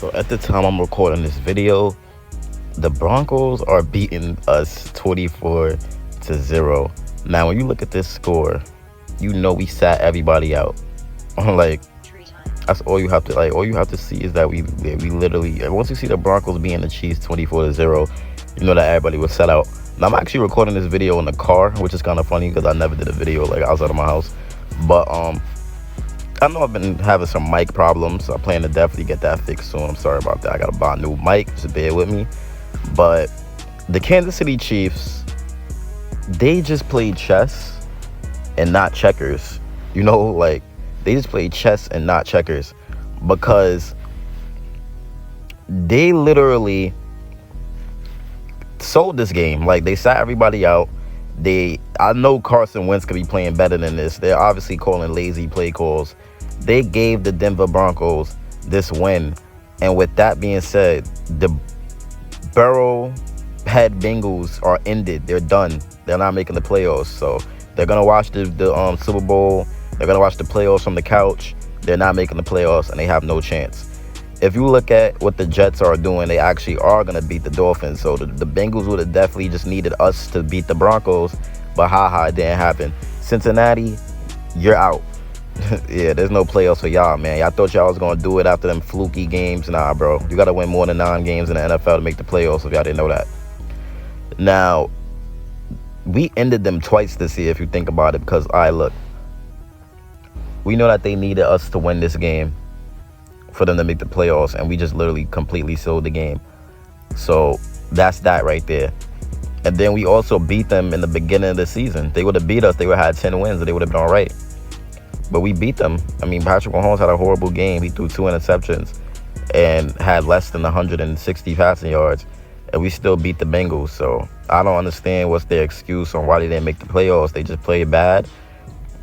So at the time I'm recording this video, the Broncos are beating us 24-0. Now, when you look at this score, you know we sat everybody out. Like, that's all you have to all you have to see is that we literally, once you see the Broncos being the Chiefs 24-0, you know that everybody was set out. Now, I'm actually recording this video in the car, which is kind of funny because I never did a video like outside of my house. But I know I've been having some mic problems, so I plan to definitely get that fixed soon. I'm sorry about that. I gotta buy a new mic, just bear with me. But the Kansas City Chiefs, they just played chess and not checkers. You know, like, they just played chess and not checkers, because they literally sold this game. Like, they sat everybody out. I know Carson Wentz could be playing better than this. They're obviously calling lazy play calls. They gave the Denver Broncos this win. And with that being said, the Burrow head Bengals are ended. They're done. They're not making the playoffs. So they're going to watch the Super Bowl. They're going to watch the playoffs from the couch. They're not making the playoffs, and they have no chance. If you look at what the Jets are doing, they actually are going to beat the Dolphins. So the Bengals would have definitely just needed us to beat the Broncos. But it didn't happen. Cincinnati, you're out. Yeah, there's no playoffs for y'all, man. Y'all thought y'all was going to do it after them fluky games. Nah, bro. You got to win more than 9 games in the NFL to make the playoffs, if y'all didn't know that. Now, we ended them twice this year, if you think about it, because, all right, look. We know that they needed us to win this game for them to make the playoffs, and we just literally completely sold the game. So that's that right there. And then we also beat them in the beginning of the season. They would have beat us. They would have had 10 wins, and they would have been all right. But we beat them. I mean, Patrick Mahomes had a horrible game. He threw 2 interceptions and had less than 160 passing yards, and we still beat the Bengals. So I don't understand what's their excuse on why they didn't make the playoffs. They just played bad.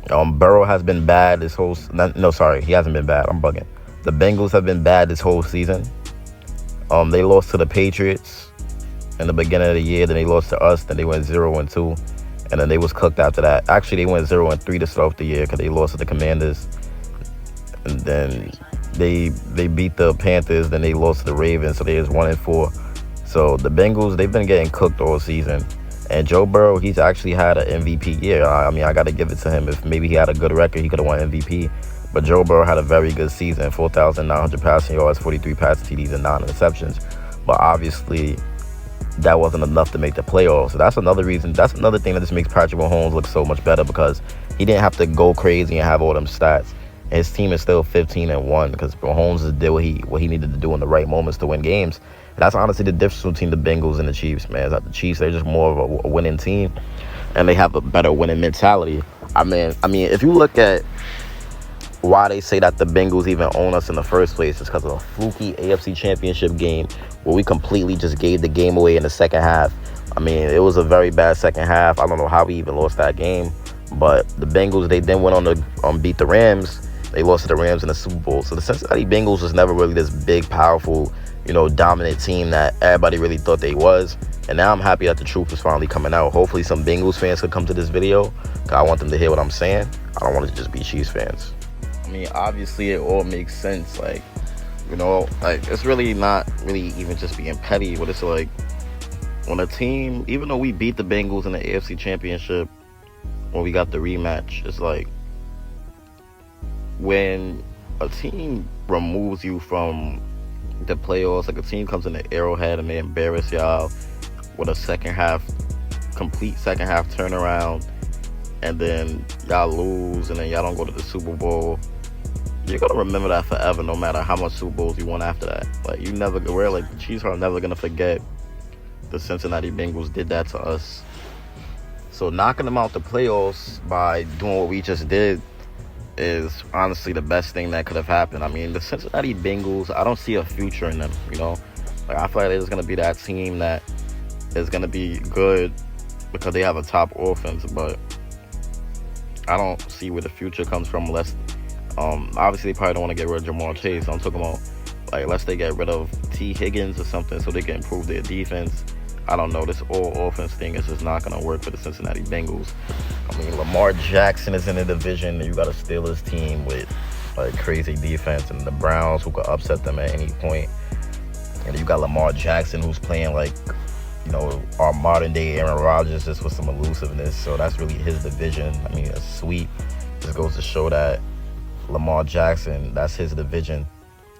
Burrow has been bad this whole... No, sorry. He hasn't been bad. I'm bugging. The Bengals have been bad this whole season. They lost to the Patriots in the beginning of the year. Then they lost to us. Then they went 0-2. And then they was cooked after that. Actually, they went 0-3 to start off the year because they lost to the Commanders. And then they beat the Panthers. Then they lost to the Ravens. So they was 1-4. So the Bengals, they've been getting cooked all season. And Joe Burrow, he's actually had an MVP year. I mean, I got to give it to him. If maybe he had a good record, he could have won MVP. But Joe Burrow had a very good season, 4,900 passing yards, 43 passing TDs, and 9 interceptions. But obviously, that wasn't enough to make the playoffs. So that's another reason. That's another thing that just makes Patrick Mahomes look so much better, because he didn't have to go crazy and have all them stats. And his team is still 15-1 because Mahomes did what he needed to do in the right moments to win games. And that's honestly the difference between the Bengals and the Chiefs, man. Is that the Chiefs, they're just more of a winning team, and they have a better winning mentality. I mean, if you look at why they say that the Bengals even own us in the first place, is because of a fluky AFC Championship game where we completely just gave the game away in the second half. I mean, it was a very bad second half. I don't know how we even lost that game. But the Bengals, they then went on to beat the Rams. They lost to the Rams in the Super Bowl. So the Cincinnati Bengals was never really this big, powerful, dominant team that everybody really thought they was. And now I'm happy that the truth is finally coming out. Hopefully some Bengals fans could come to this video, because I want them to hear what I'm saying. I don't want it to just be Chiefs fans. I mean, obviously it all makes sense. Like, it's really not really even just being petty, but it's like, when a team, even though we beat the Bengals in the AFC Championship when we got the rematch, it's like, when a team removes you from the playoffs, like a team comes in the Arrowhead and they embarrass y'all with a complete second half turnaround, and then y'all lose, and then y'all don't go to the Super Bowl, you're gonna remember that forever, no matter how much Super Bowls you won after that. Like, the Chiefs are never gonna forget the Cincinnati Bengals did that to us. So knocking them out the playoffs by doing what we just did is honestly the best thing that could have happened. I mean, the Cincinnati Bengals, I don't see a future in them, Like, I feel like there's gonna be that team that is gonna be good because they have a top offense, but I don't see where the future comes from unless, obviously they probably don't want to get rid of Jamar Chase. I'm talking about, like, unless they get rid of T. Higgins or something so they can improve their defense. I don't know. This all offense thing is just not going to work for the Cincinnati Bengals. I mean, Lamar Jackson is in the division, and you got a Steelers team with, like, crazy defense, and the Browns, who could upset them at any point. And you got Lamar Jackson, who's playing like, our modern day Aaron Rodgers, just with some elusiveness. So that's really his division. I mean, it's sweet. Just goes to show that Lamar Jackson, that's his division.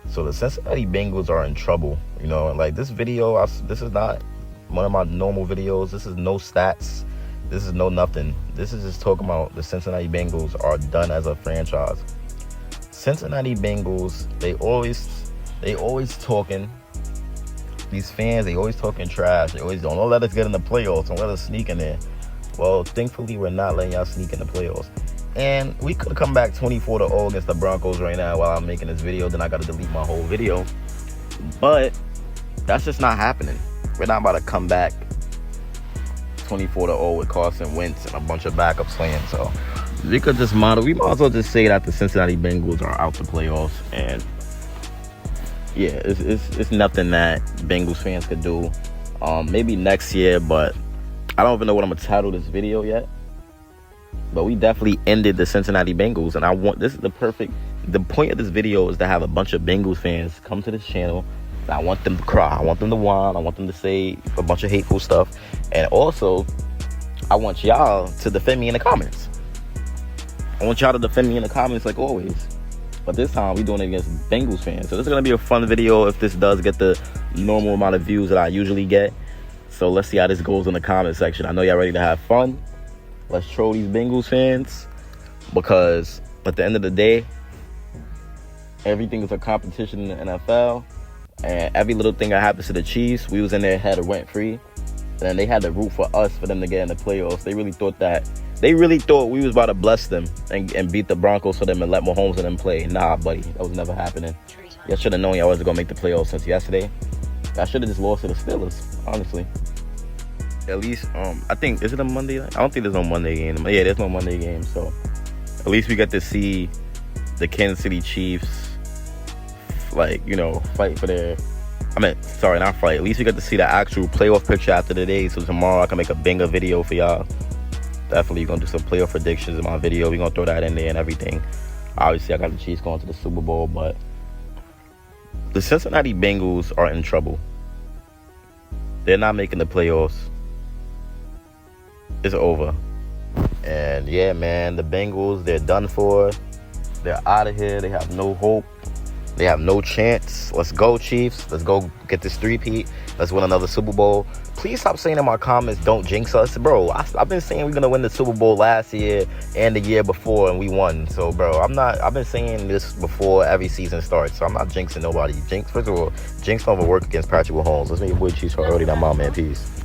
So the Cincinnati Bengals are in trouble. Like this video, this is not one of my normal videos. This is no stats. This is no nothing. This is just talking about the Cincinnati Bengals are done as a franchise. Cincinnati Bengals, they always talking. These fans, they always talking trash. They always don't let us get in the playoffs. Don't let us sneak in there. Well, thankfully, we're not letting y'all sneak in the playoffs. And we could come back 24-0 against the Broncos right now while I'm making this video. Then I got to delete my whole video. But that's just not happening. We're not about to come back 24-0 with Carson Wentz and a bunch of backups playing. So we might as well just say that the Cincinnati Bengals are out the playoffs. And yeah, it's nothing that Bengals fans could do. Maybe next year, but I don't even know what I'm gonna title this video yet. But we definitely ended the Cincinnati Bengals, and the point of this video is to have a bunch of Bengals fans come to this channel. I want them to cry, I want them to whine, I want them to say a bunch of hateful stuff, and also I want y'all to defend me in the comments. I want y'all to defend me in the comments like always. But this time, we're doing it against Bengals fans. So this is going to be a fun video if this does get the normal amount of views that I usually get. So let's see how this goes in the comment section. I know y'all ready to have fun. Let's troll these Bengals fans. Because at the end of the day, everything is a competition in the NFL. And every little thing that happens to the Chiefs, we was in their head rent free. And then they had to root for us for them to get in the playoffs. They really thought we was about to bless them and beat the Broncos for them and let Mahomes and them play. Nah, buddy. That was never happening. Y'all should have known y'all wasn't going to make the playoffs since yesterday. I should have just lost to the Steelers, honestly. At least, I think, is it a Monday night? I don't think there's no Monday game. Yeah, there's no Monday game. So, at least we got to see the Kansas City Chiefs, fight for their... not fight. At least we got to see the actual playoff picture after the day. So, tomorrow I can make a banger video for y'all. Definitely going to do some playoff predictions in my video. We're going to throw that in there and everything. Obviously, I got the Chiefs going to the Super Bowl, but the Cincinnati Bengals are in trouble. They're not making the playoffs. It's over. And yeah, man, the Bengals, they're done for. They're out of here. They have no hope. They have no chance. Let's go, Chiefs. Let's go get this three-peat. Let's win another Super Bowl. Please stop saying in my comments, don't jinx us. Bro, I've been saying we're going to win the Super Bowl last year and the year before, and we won. So, bro, I've been saying this before every season starts, so I'm not jinxing nobody. First of all, jinx don't work against Patrick Mahomes. Let's make your boy Chiefs priority. That my man. Peace.